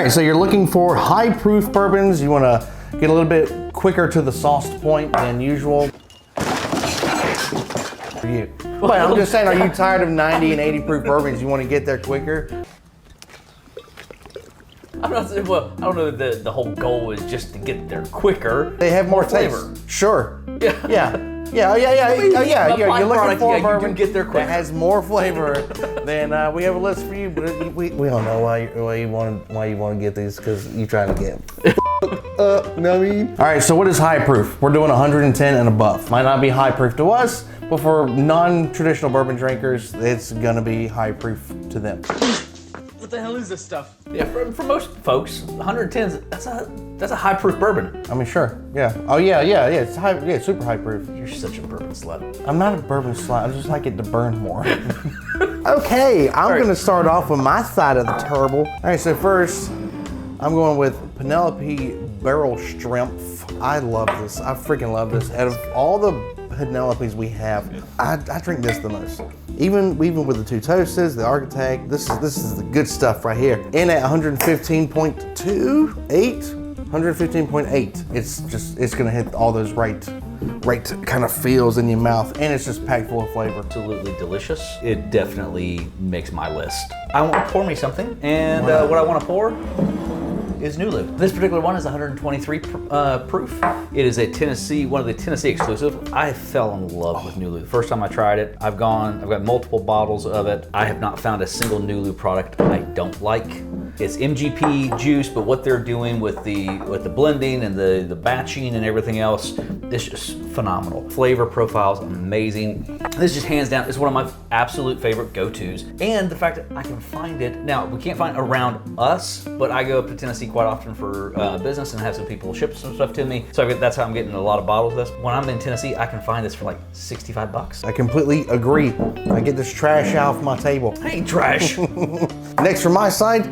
right, so you're looking for high proof bourbons. You want to get a little bit quicker to the sauce point than usual. For you. But I'm just saying, are you tired of 90 and 80 proof bourbons? You want to get there quicker? I'm not saying, well, I don't know that the whole goal is just to get there quicker. They have more flavor. Sure. Yeah. Yeah. You're looking for a bourbon get there quicker. that has more flavor. Then we have a list for you. But we don't know why you want to get these, because you're trying to get them. Know what I mean? All right. So what is high proof? We're doing 110 and above. Might not be high proof to us, but for non-traditional bourbon drinkers, it's gonna be high proof to them. What the hell is this stuff? Yeah, for most folks, 110 that's a high proof bourbon. I mean, sure, yeah. Oh yeah, it's high, yeah, super high proof. You're such a bourbon slut. I'm not a bourbon slut. I just like it to burn more. Okay, I'm gonna start off with my side of the table. All right, so first, I'm going with Penelope Barrel Strength. I love this. I freaking love this. Out of all the Penelopes we have, I drink this the most. Even with the two toasts, the Architect, this is the good stuff right here. In at 115.8, it's gonna hit all those right kind of feels in your mouth, and it's just packed full of flavor. Absolutely delicious. It definitely makes my list. I want to pour me something, and what I want to pour is Nulu. This particular one is 123 proof. It is one of the Tennessee exclusive. I fell in love with Nulu. The first time I tried it, I've got multiple bottles of it. I have not found a single Nulu product I don't like. It's MGP juice, but what they're doing with the blending and the batching and everything else, it's just phenomenal. Flavor profile's amazing. This just hands down is one of my absolute favorite go-tos. And the fact that I can find it, now we can't find it around us, but I go up to Tennessee quite often for business and have some people ship some stuff to me. So that's how I'm getting a lot of bottles of this. When I'm in Tennessee, I can find this for like 65 bucks. I completely agree. I get this trash off my table. I ain't trash. Next from my side,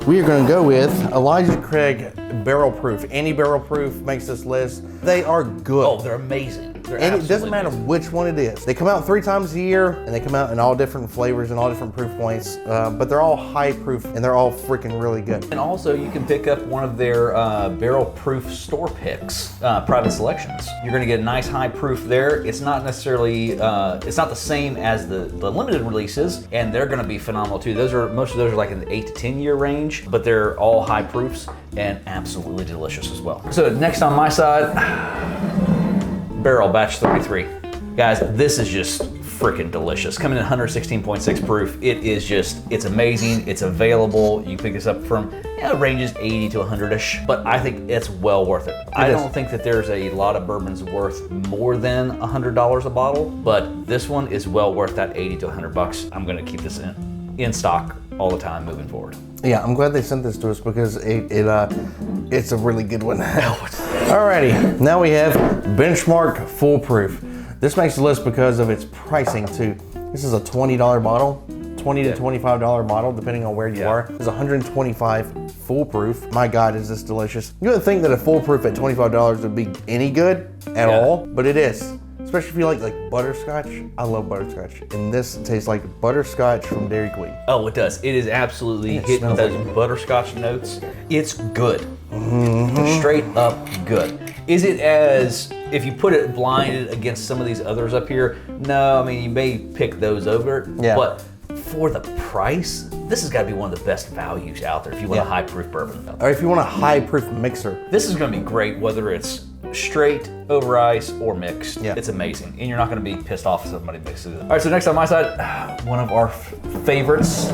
we are going to go with Elijah Craig Barrel Proof. Any Barrel Proof makes this list. They are good. Oh, they're amazing. And it doesn't matter which one it is. They come out 3 times a year, and they come out in all different flavors and all different proof points, but they're all high proof, and they're all freaking really good. And also, you can pick up one of their barrel proof store picks, private selections. You're gonna get a nice high proof there. It's not necessarily, it's not the same as the limited releases, and they're gonna be phenomenal too. Most of those are like in the 8 to 10 year range, but they're all high proofs and absolutely delicious as well. So next on my side, Barrel Batch 33. Guys, this is just freaking delicious. Coming in 116.6 proof, it's amazing, it's available. You pick this up from, it ranges 80 to 100-ish, but I think it's well worth it. I don't think that there's a lot of bourbons worth more than $100 a bottle, but this one is well worth that 80 to 100 bucks. I'm gonna keep this in stock all the time moving forward. Yeah, I'm glad they sent this to us because it's a really good one. Alrighty, now we have Benchmark Foolproof. This makes the list because of its pricing too. This is a $20 bottle, $20 to $25 bottle, depending on where you are. It's 125 foolproof. My God, is this delicious. You wouldn't think that a foolproof at $25 would be any good at all, but it is. Especially if you like butterscotch. I love butterscotch. And this tastes like butterscotch from Dairy Queen. Oh, it does. It is absolutely hitting those butterscotch notes. It's good. Straight up good. Is it as, if you put it blinded against some of these others up here, no, I mean, you may pick those over, but for the price, this has got to be one of the best values out there if you want a high proof bourbon. Or if you want a high proof mixer. This is going to be great whether it's straight, over ice, or mixed. It's amazing. And you're not going to be pissed off if somebody mixes it. All right, so next on my side, one of our favorites,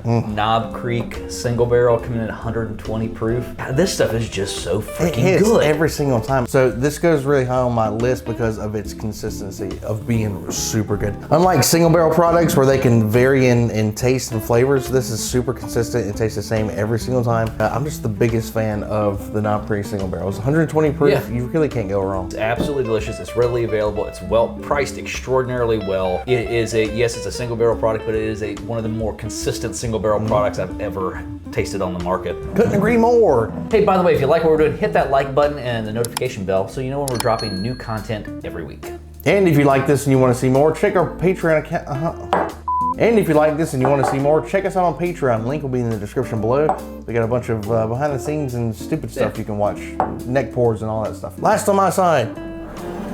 Knob Creek Single Barrel, coming in at 120 proof. This stuff is just so freaking good. Every single time. So this goes really high on my list because of its consistency of being super good. Unlike single barrel products where they can vary in taste and flavors, this is super consistent. It tastes the same every single time. I'm just the biggest fan of the Knob Creek Single Barrels. 120 proof, you really can't go wrong. It's absolutely delicious. It's readily available. It's well priced extraordinarily well. It is yes, it's a single barrel product, but it is one of the more consistent single barrel products I've ever tasted on the market. Couldn't agree more. Hey, by the way, if you like what we're doing, hit that like button and the notification bell so you know when we're dropping new content every week. And if you like this and you want to see more, check our Patreon account. And if you like this and you want to see more, check us out on Patreon. Link will be in the description below. We got a bunch of behind the scenes and stupid stuff you can watch. Neck pours and all that stuff. Last on my side,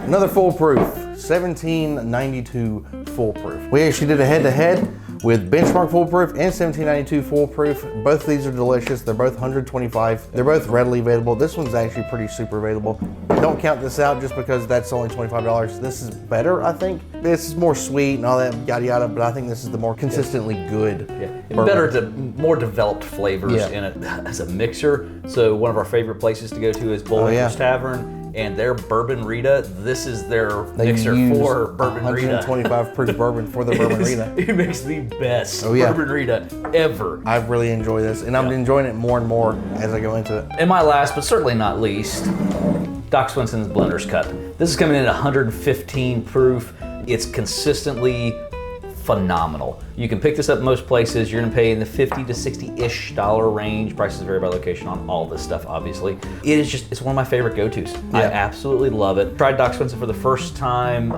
another foolproof, 1792 foolproof. We actually did a head-to-head with Benchmark Foolproof and 1792 Foolproof. Both of these are delicious. They're both 125. They're both readily available. This one's actually pretty super available. Don't count this out just because that's only $25. This is better, I think. This is more sweet and all that yada yada, but I think this is the more consistently good. Yeah. Better, more developed flavors in it as a mixer. So one of our favorite places to go to is Bowlinger's Tavern. And their Bourbon Rita, this is their mixer for Bourbon Rita. 125 proof bourbon for the Bourbon Rita. It makes the best Bourbon Rita ever. I really enjoy this, and I'm enjoying it more and more as I go into it. And my last, but certainly not least, Doc Swinson's Blender's Cut. This is coming in at 115 proof. It's consistently phenomenal. You can pick this up most places. You're gonna pay in the $50 to $60-ish range. Prices vary by location on all this stuff, obviously. It is just, it's one of my favorite go-tos. I absolutely love it. Tried Doc Swinson for the first time,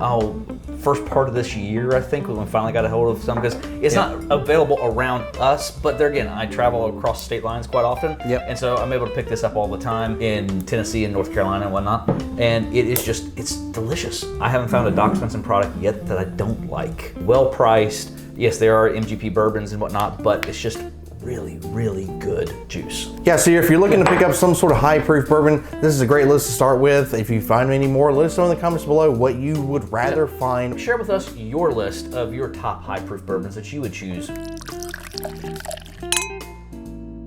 first part of this year, I think, when we finally got a hold of some, because it's not available around us, but there again, I travel across state lines quite often, and so I'm able to pick this up all the time in Tennessee and North Carolina and whatnot, and it is just, it's delicious. I haven't found a Doc Swinson product yet that I don't like. Well priced. Yes, there are MGP bourbons and whatnot, but it's just really, really good juice. Yeah, so if you're looking to pick up some sort of high proof bourbon, this is a great list to start with. If you find any more, let us know in the comments below what you would rather find. Share with us your list of your top high proof bourbons that you would choose